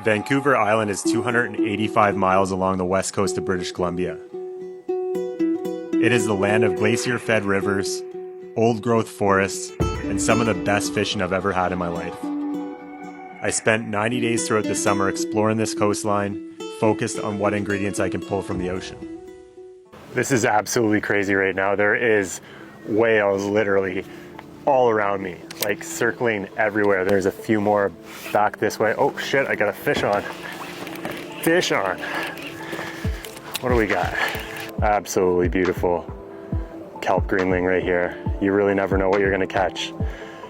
Vancouver Island is 285 miles along the west coast of British Columbia. It is the land of glacier-fed rivers, old-growth forests, and some of the best fishing I've ever had in my life. I spent 90 days throughout the summer exploring this coastline, focused on what ingredients I can pull from the ocean. This is absolutely crazy right now. There is whales literally all around me, like circling everywhere. There's a few more back this way. Oh shit, I got a fish on. Fish on. What do we got? Absolutely beautiful kelp greenling right here. You really never know what you're gonna catch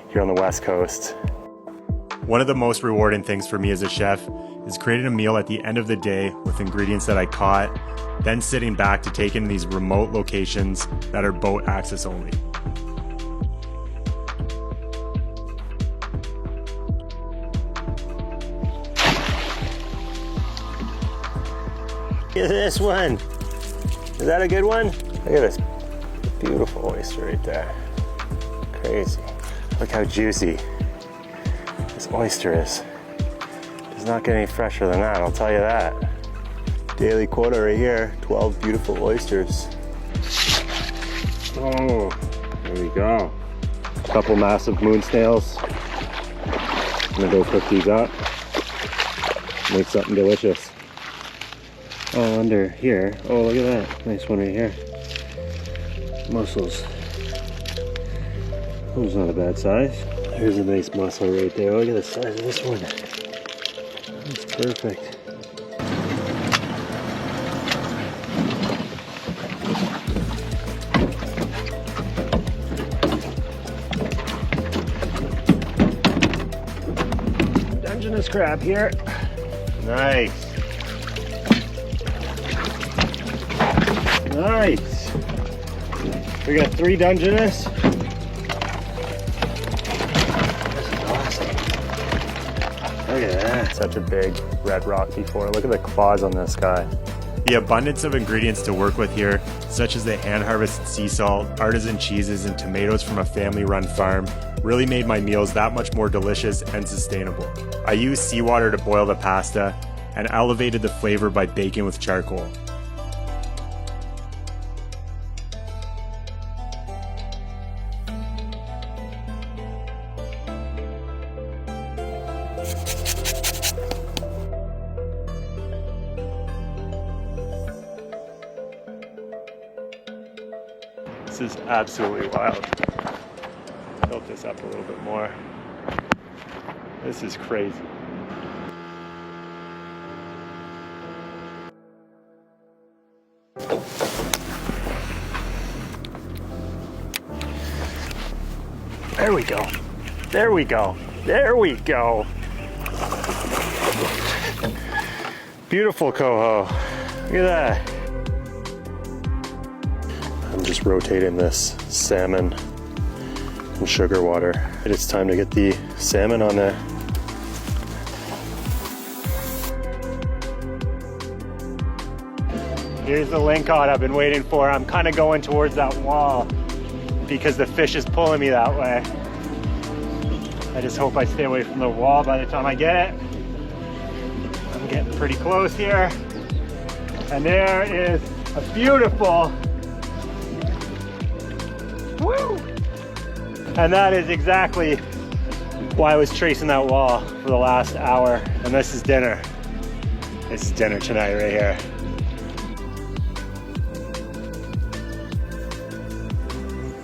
here on the West Coast. One of the most rewarding things for me as a chef is creating a meal at the end of the day with ingredients that I caught, then sitting back to take in these remote locations that are boat access only. Look at this one. Is that a good one? Look at this beautiful oyster right there. Crazy. Look how juicy this oyster is. Does not get any fresher than that, I'll tell you that. Daily quota right here, 12 beautiful oysters. Oh, there we go. A couple massive moon snails. I'm gonna go cook these up. Make something delicious. Oh, under here. Oh, look at that. Nice one right here. Mussels. Oh, it's not a bad size. There's a nice mussel right there. Look at the size of this one. That's perfect. Dungeness crab here. Nice. Nice. We got 3 Dungeness. This is awesome. Look at that. Such a big red rock before. Look at the claws on this guy. The abundance of ingredients to work with here, such as the hand-harvested sea salt, artisan cheeses, and tomatoes from a family-run farm, really made my meals that much more delicious and sustainable. I used seawater to boil the pasta and elevated the flavor by baking with charcoal. This is absolutely wild. Tilt this up a little bit more. This is crazy. There we go. There we go. There we go. Beautiful coho. Look at that. I'm just rotating this salmon and sugar water. It's time to get the salmon on there. Here's the lingcod I've been waiting for. I'm kind of going towards that wall because the fish is pulling me that way. I just hope I stay away from the wall by the time I get it. I'm getting pretty close here. And there is a beautiful, woo! And that is exactly why I was tracing that wall for the last hour. And this is dinner. This is dinner tonight right here.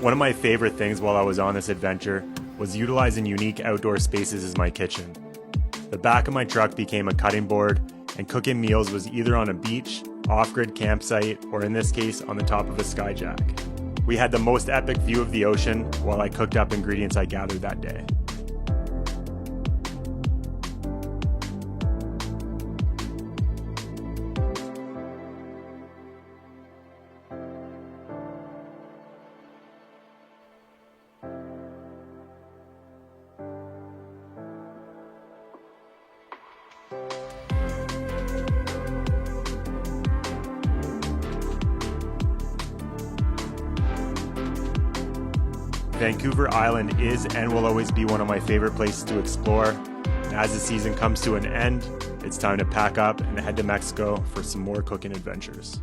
One of my favorite things while I was on this adventure was utilizing unique outdoor spaces as my kitchen. The back of my truck became a cutting board, and cooking meals was either on a beach, off-grid campsite, or in this case, on the top of a skyjack. We had the most epic view of the ocean while I cooked up ingredients I gathered that day. Vancouver Island is and will always be one of my favorite places to explore. And as the season comes to an end, it's time to pack up and head to Mexico for some more cooking adventures.